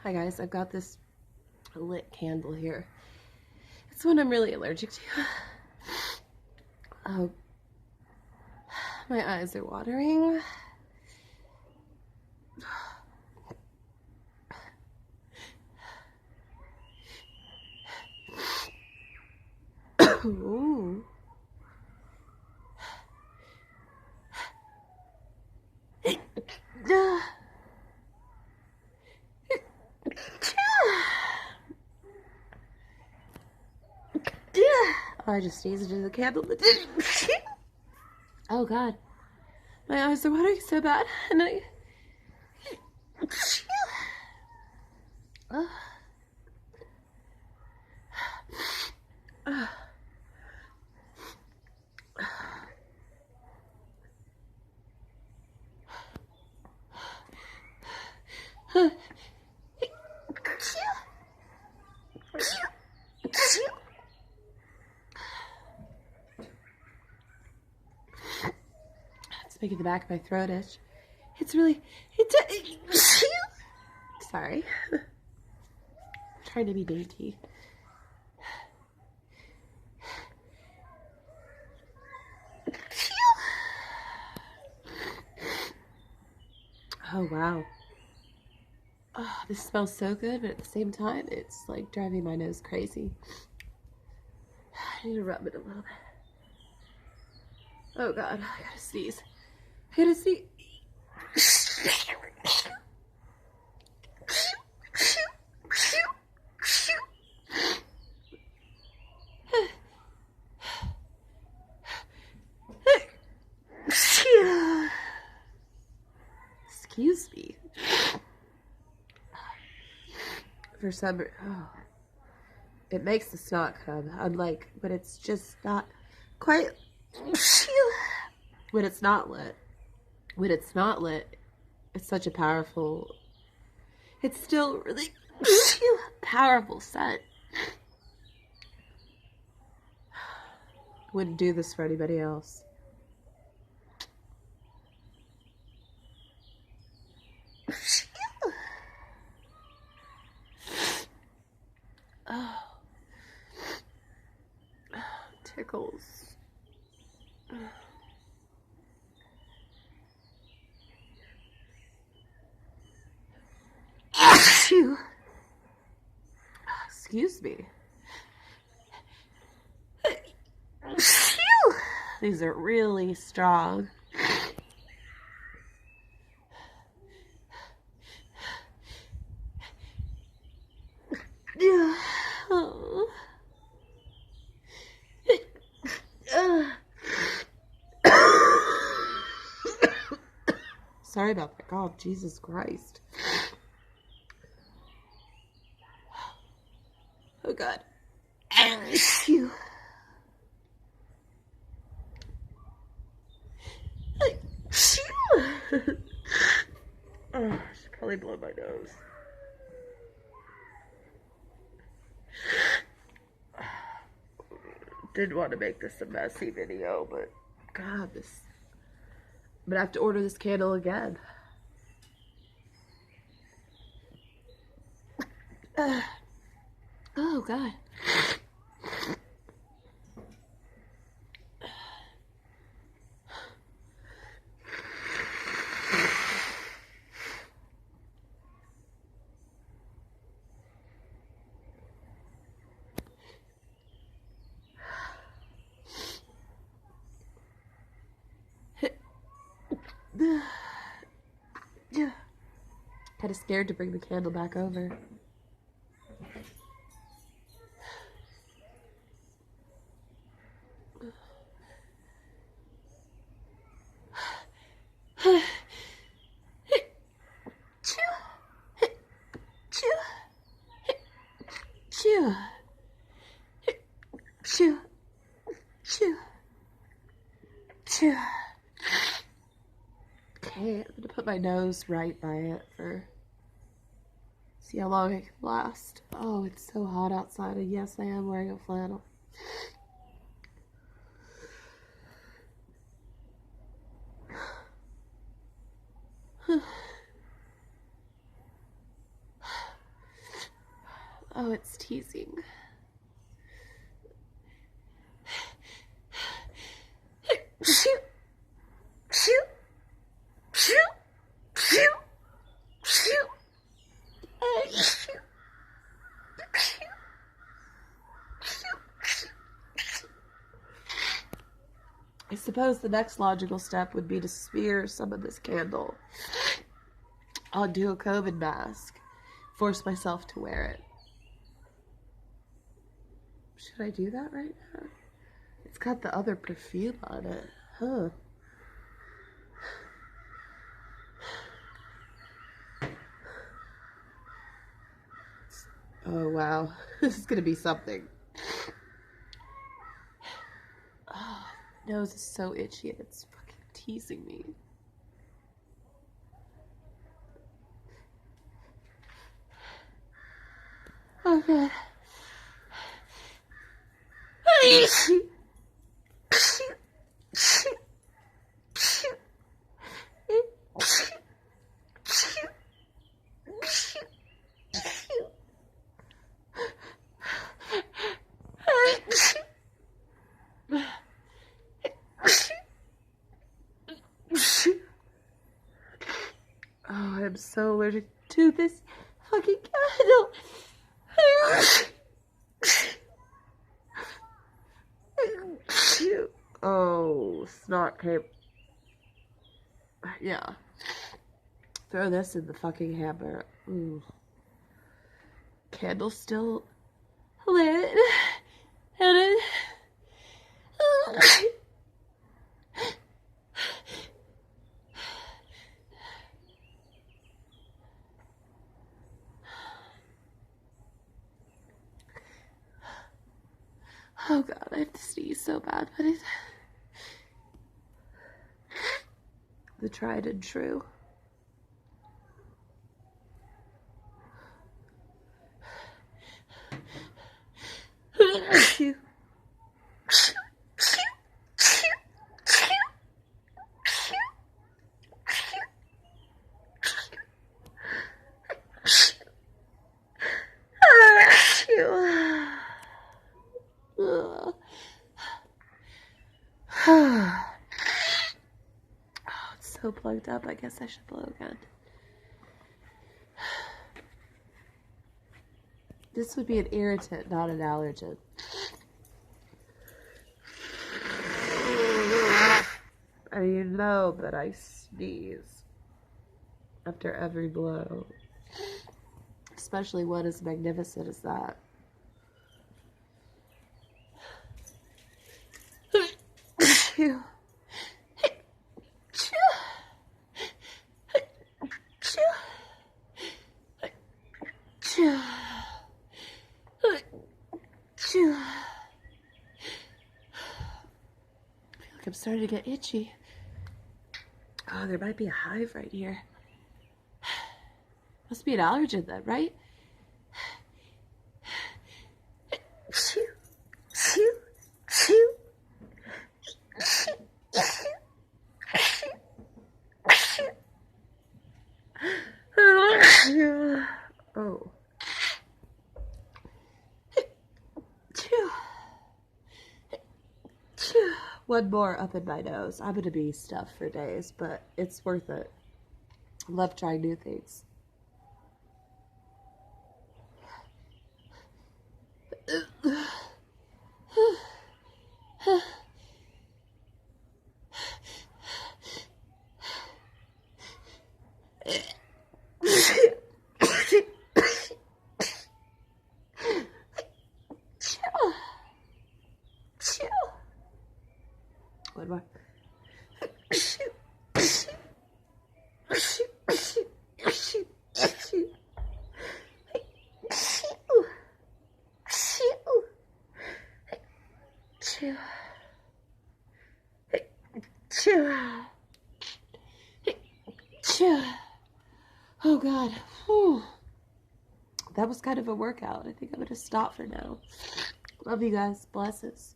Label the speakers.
Speaker 1: Hi guys, I've got this lit candle here. It's one I'm really allergic to. Oh, my eyes are watering. Ooh. Oh, I just sneezed into the candle. Oh god, my eyes are watering so bad, and I. It's making the back of my throat itch. It's really. Sorry. I'm trying to be dainty. Oh wow. Oh, this smells so good, but at the same time, it's like driving my nose crazy. I need to rub it a little bit. Oh god, I gotta sneeze. I gotta sneeze. Excuse me. For some, oh, it makes the snot come. Unlike, but it's just not quite. When it's not lit. When it's not lit, it's such a powerful. It's still really powerful scent. Wouldn't do this for anybody else. Oh. Tickles. Excuse me. These are really strong. Sorry about that. God, Jesus Christ. Oh God. Phew. Oh, I should probably blow my nose. Didn't want to make this a messy video, but God, this. I'm gonna have to order this candle again. Oh God. Kind of scared to bring the candle back over. Okay, I'm gonna put my nose right by it for see how long it can last. Oh, it's so hot outside, and yes, I am wearing a flannel. Oh, it's teasing. Shoot. Shoot. Shoot. Shoot. Shoot. Shoot. I suppose the next logical step would be to smear some of this candle onto a COVID mask. Force myself to wear it. Should I do that right now? It's got the other perfume on it. Huh. Oh, wow. This is gonna be something. Oh, my nose is so itchy and it's fucking teasing me. Okay. Oh, I'm so allergic to this fucking candle. Oh, snot came. Yeah. Throw this in the fucking hammer. Ooh. Candle still lit. And it. Oh god, I have to sneeze so bad, but it's the tried and true. Oh, it's so plugged up. I guess I should blow again. This would be an irritant, not an allergen. And you know that I sneeze after every blow. Especially one as magnificent as that. Phew. I'm starting to get itchy. Oh, there might be a hive right here. Must be an allergen then, right? Oh. One more up in my nose. I'm gonna be stuffed for days, but it's worth it. I love trying new things. One more. Oh God. Whew. That was kind of a workout. I think I'm going to stop for now. Love you guys. Blesses.